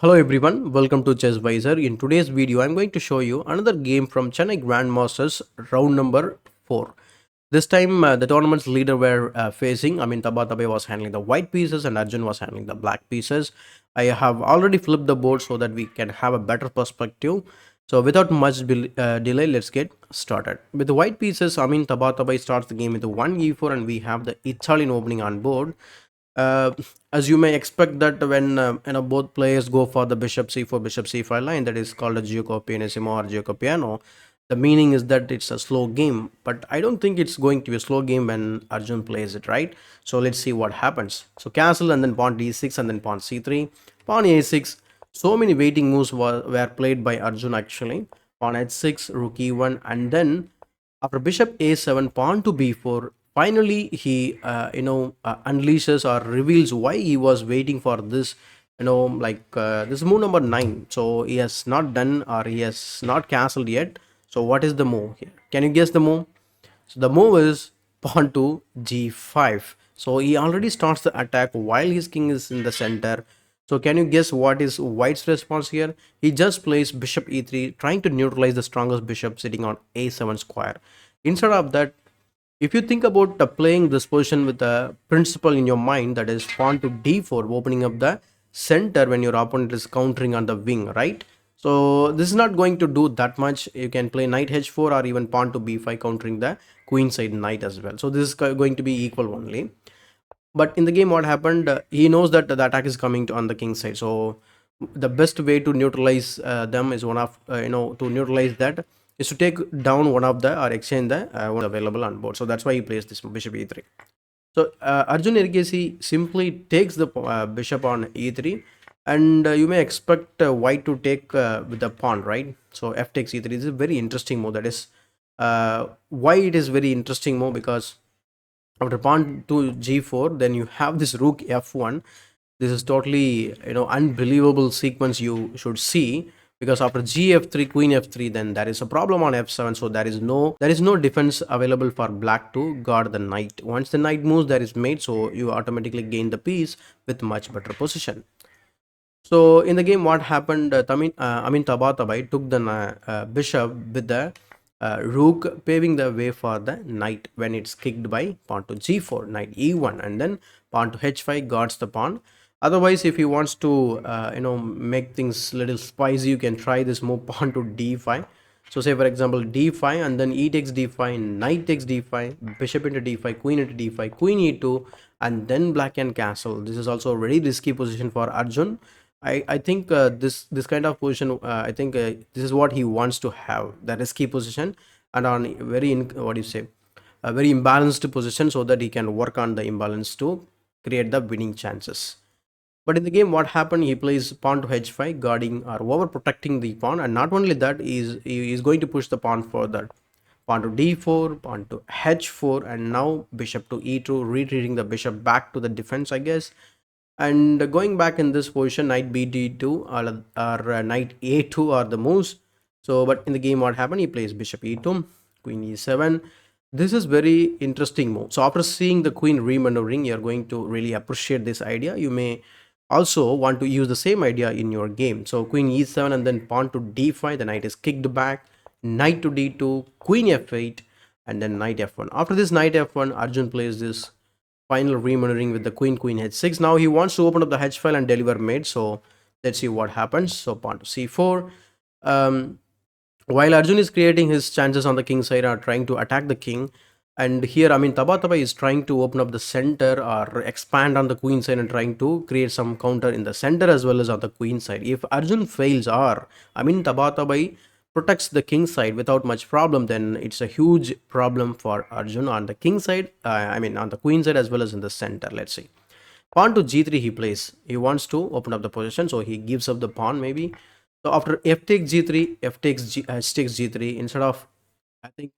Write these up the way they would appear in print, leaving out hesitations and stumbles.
Hello everyone, welcome to Chess Visor. In today's video, I'm going to show you another game from Chennai Grandmasters round number 4. This time, the tournament's leader were facing. Amin Tabatabaei was handling the white pieces and Arjun was handling the black pieces. I have already flipped the board so that we can have a better perspective. So without much delay, let's get started. With the white pieces, Amin Tabatabaei starts the game with the 1 e4 and we have the Italian opening on board. uh, as you may expect that when both players go for the bishop c4 bishop c5 line, that is called a gioco pianissimo or gioco piano. The meaning is that it's a slow game, but I don't think it's going to be a slow game when Arjun plays it, right? So let's see what happens. So castle and then pawn d6 and then pawn c3, pawn a6. So many waiting moves were played by Arjun actually. Pawn h6, rook e1, and then after bishop a7, pawn to b4, finally he unleashes or reveals why he was waiting for this, this move number 9. So he has not done or he has not castled yet. So what is the move here? Can you guess the move? So the move is pawn to g5. So he already starts the attack while his king is in the center. So can you guess what is white's response here? He just plays bishop e3, trying to neutralize the strongest bishop sitting on a7 square. Instead of that, if you think about playing this position with a principle in your mind, that is pawn to d4, opening up the center when your opponent is countering on the wing, right? So this is not going to do that much. You can play knight h4 or even pawn to b5, countering the queen side knight as well. So this is going to be equal only. But in the game, what happened? He knows that the attack is coming on the king side. So the best way to neutralize them is to neutralize that is to take down one of the or exchange the one available on board. So that's why he plays this bishop e3. So Arjun erigaisi simply takes the bishop on e3, and you may expect white to take with the pawn, right? So f takes e3 is a very interesting move. That is why it is very interesting move, because after pawn to g4, then you have this rook f1. This is totally unbelievable sequence you should see, because after gf3 queen f3, then there is a problem on f7. So there is no defense available for black to guard the knight. Once the knight moves, there is mate, so you automatically gain the piece with much better position. So in the game, what happened? Amin Tabatabaei took the bishop with the rook, paving the way for the knight when it's kicked by pawn to g4, knight e1, and then pawn to h5 guards the pawn. Otherwise, if he wants to make things little spicy, you can try this move pawn to d5. So say for example d5 and then e takes d5, knight takes d5, bishop into d5, queen into d5, queen e2, and then black can castle. This is also a very risky position for Arjun. I think this kind of position, I think this is what he wants to have, the risky position, and on what do you say, a very imbalanced position, so that he can work on the imbalance to create the winning chances. But in the game, what happened? He plays pawn to h5, guarding or overprotecting the pawn, and not only that, he is going to push the pawn further. Pawn to d4, pawn to h4, and now bishop to e2, retreating the bishop back to the defense, I guess. And going back in this position, knight b d2 or knight a2 are the moves. So, but in the game, what happened? He plays bishop e2, queen e7. This is very interesting move. So after seeing the queen remaneuvering, you're going to really appreciate this idea. You may also want to use the same idea in your game. So queen e7 and then pawn to d5, the knight is kicked back, knight to d2, queen f8, and then knight f1. After this knight f1, Arjun plays this final remaneuvering with the queen h6. Now he wants to open up the h file and deliver mate. So let's see what happens. So pawn to c4. While Arjun is creating his chances on the king side or trying to attack the king, and here Tabatabaei is trying to open up the center or expand on the queen side and trying to create some counter in the center as well as on the queen side. If Arjun fails or Tabatabaei protects the king side without much problem, then it's a huge problem for Arjun on the king side, on the queen side as well as in the center. Let's see. Pawn to g3 he plays. He wants to open up the position, so he gives up the pawn maybe. So after f takes g3, h takes g3, instead of, I think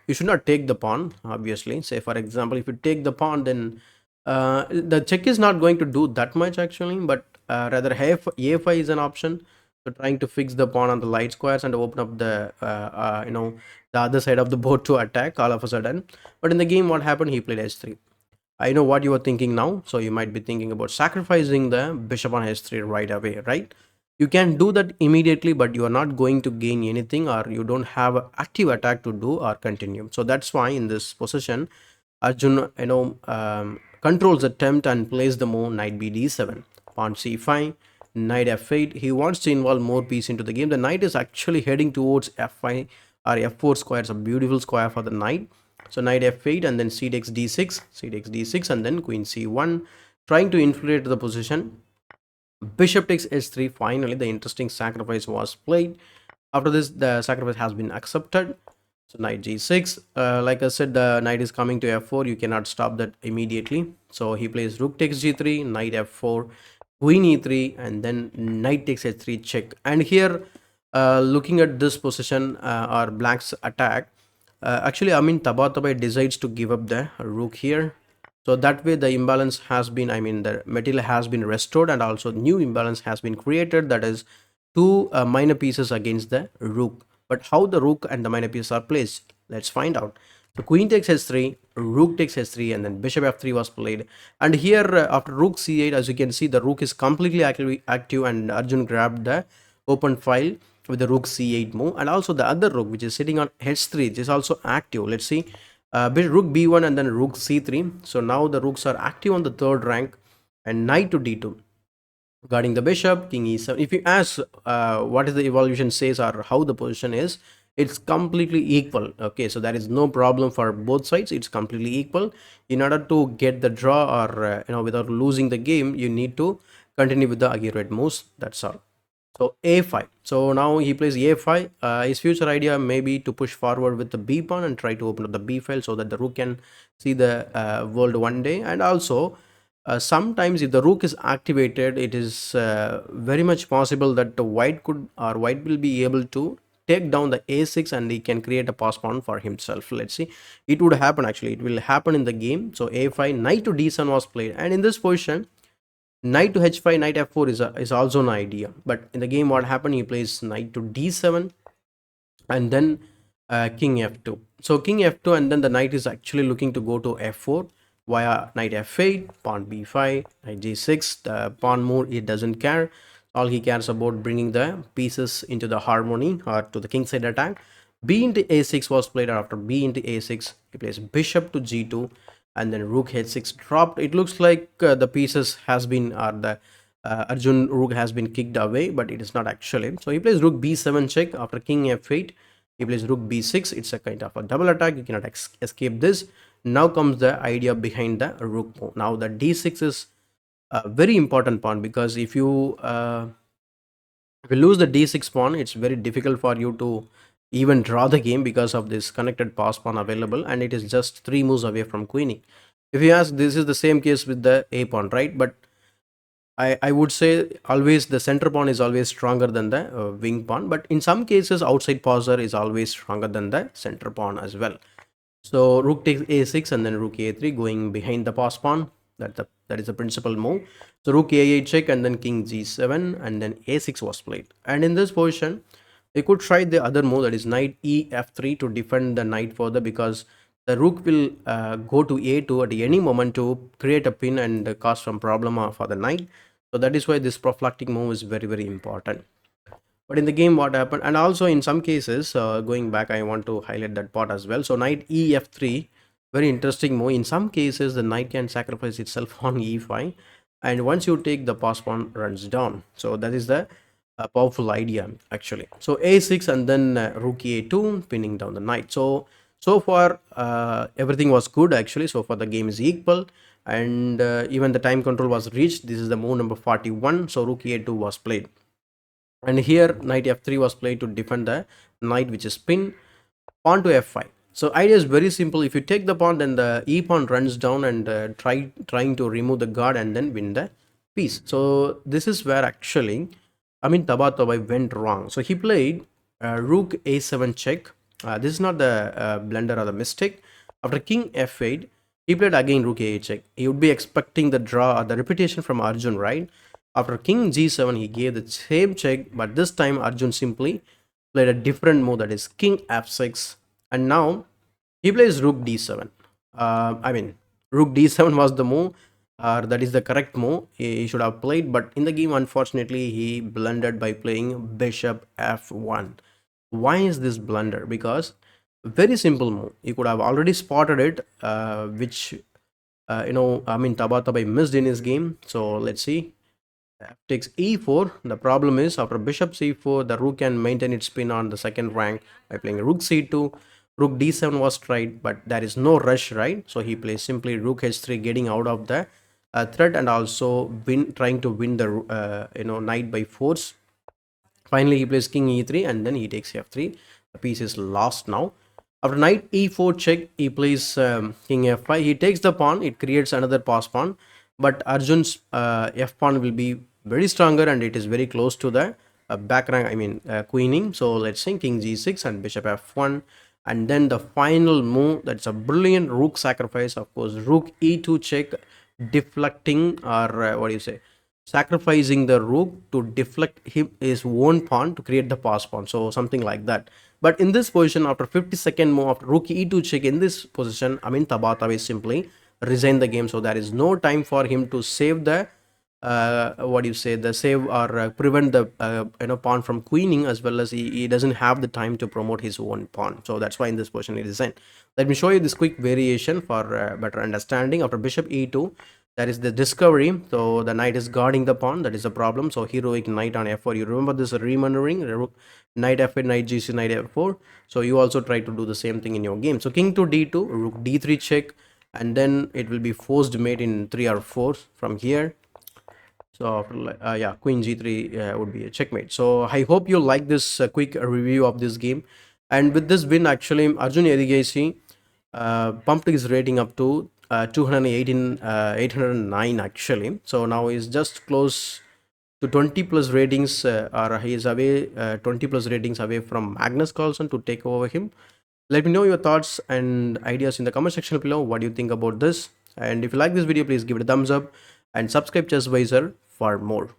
you should not take the pawn, obviously. Say for example, if you take the pawn, then the check is not going to do that much actually, but rather a5 is an option. So trying to fix the pawn on the light squares and open up the other side of the board to attack all of a sudden. But in the game, what happened? He played h3. I know what you are thinking now. So you might be thinking about sacrificing the bishop on h3 right away, right? You can do that immediately, but you are not going to gain anything, or you don't have an active attack to do or continue. So that's why in this position, Arjun, controls the attempt and plays the move knight b d7, pawn c5, knight f8. He wants to involve more piece into the game. The knight is actually heading towards f5 or f4 square. It's a beautiful square for the knight. So knight f8 and then c takes d6, c takes d6, and then queen c1, trying to infiltrate the position. Bishop takes h3. Finally, the interesting sacrifice was played. After this, the sacrifice has been accepted. So knight g6. Like I said, the knight is coming to f4. You cannot stop that immediately. So he plays rook takes g3, knight f4, queen e3, and then knight takes h3 check. And here, looking at this position or black's attack, actually Amin Tabatabaei decides to give up the rook here. So that way the imbalance has been, the material has been restored, and also new imbalance has been created, that is two minor pieces against the rook. But how the rook and the minor pieces are placed, let's find out. So queen takes h3, rook takes h3, and then bishop f3 was played. And here after rook c8, as you can see, the rook is completely active, and Arjun grabbed the open file with the rook c8 move. And also the other rook which is sitting on h3 is also active. Let's see, rook b1 and then rook c3. So now the rooks are active on the third rank, and knight to d2 guarding the bishop, king e7. If you ask what is the evolution says or how the position is, it's completely equal. Okay, so there is no problem for both sides. It's completely equal. In order to get the draw, or without losing the game, you need to continue with the accurate moves. That's all. So a5. So now he plays a5. His future idea may be to push forward with the b pawn and try to open up the b file so that the rook can see the world one day. And also, sometimes if the rook is activated, it is very much possible that the white will be able to take down the a6, and he can create a pass pawn for himself. Let's see, it would happen. Actually, it will happen in the game. So a5, knight to d7 was played, and in this position, knight to h5, knight f4 is also an idea. But in the game, what happened, he plays knight to d7, and then king f2. So king f2, and then the knight is actually looking to go to f4 via knight f8, pawn b5, knight g6. The pawn move, it doesn't care. All he cares about bringing the pieces into the harmony or to the king side attack. B into a6 was played. After b into a6, he plays bishop to g2, and then rook h6 dropped. It looks like the pieces has been, or the Arjun rook has been kicked away, but it is not actually. So he plays rook b7 check. After king f8, he plays rook b6. It's a kind of a double attack. You cannot escape this. Now comes the idea behind the rook move. Now the d6 is a very important pawn, because if you lose the d6 pawn, it's very difficult for you to even draw the game because of this connected pass pawn available, and it is just 3 moves away from queening. If you ask, this is the same case with the a pawn, right? But I would say always the center pawn is always stronger than the wing pawn, but in some cases outside passer is always stronger than the center pawn as well. So rook takes a6 and then rook a3 going behind the pass pawn. That is the principal move. So rook a8 check, and then king g7, and then a6 was played. And in this position, they could try the other move, that is knight e f3, to defend the knight further, because the rook will go to a2 at any moment to create a pin and cause some problem for the knight. So that is why this prophylactic move is very, very important. But in the game, what happened, and also in some cases, going back, I want to highlight that part as well. So knight e f3, very interesting move. In some cases, the knight can sacrifice itself on e5, and once you take, the pass pawn runs down. So that is the powerful idea actually. So a6, and then rook a2, pinning down the knight. So far everything was good actually. So far the game is equal, and even the time control was reached. This is the move number 41. So rook a2 was played, and here knight f3 was played to defend the knight which is pinned. Pawn to f5. So idea is very simple. If you take the pawn, then the e pawn runs down, and trying to remove the guard and then win the piece. So this is where actually Amin Tabatabaei went wrong. So he played rook a7 check. This is not the blunder or the mistake. After king f8, he played again rook a8 check. He would be expecting the draw or the repetition from Arjun, right? After king g7, he gave the same check, but this time Arjun simply played a different move, that is king f6, and now he plays rook d7. Rook d7 was the move, or that is the correct move he should have played, but in the game, unfortunately, he blundered by playing bishop f1. Why is this blunder? Because very simple move. You could have already spotted it, which I mean Tabatabai missed in his game. So let's see. F takes e4. The problem is after bishop c4, the rook can maintain its spin on the second rank by playing rook c2. Rook d7 was tried, but there is no rush, right? So he plays simply rook h3, getting out of the threat and also trying to win the knight by force. Finally, he plays king e3 and then he takes f3. The piece is lost now. After knight e4 check, he plays king f5. He takes the pawn. It creates another pass pawn. But Arjun's f pawn will be very stronger and it is very close to the back rank, I mean queening. So let's say king g6 and bishop f1. And then the final move, that's a brilliant rook sacrifice. Of course, rook e2 check, deflecting, or what do you say, sacrificing the rook to deflect his own pawn to create the pass pawn, so something like that. But in this position, after 50-second move, after rook e2 check, in this position, I mean Tabatabai simply resign the game, so there is no time for him to save the what do you say, the save, or prevent the pawn from queening, as well as he doesn't have the time to promote his own pawn. So that's why in this position he resigned. Let me show you this quick variation for better understanding. After bishop e2, that is the discovery. So the knight is guarding the pawn, that is the problem. So heroic knight on f4. You remember this remaneuvering, knight f8, knight g6, knight f4. So you also try to do the same thing in your game. So king to d2, rook d3 check, and then it will be forced mate in 3 or 4 from here. So yeah, queen g3 would be a checkmate. So I hope you like this quick review of this game. And with this win, actually, Arjun erigaisi pumped his rating up to 218, 809 actually. So now he's just close to 20 plus ratings, or he is away 20 plus ratings away from Magnus Carlsen to take over him. Let me know your thoughts and ideas in the comment section below. What do you think about this? And if you like this video, please give it a thumbs up and subscribe Chess Advisor for more.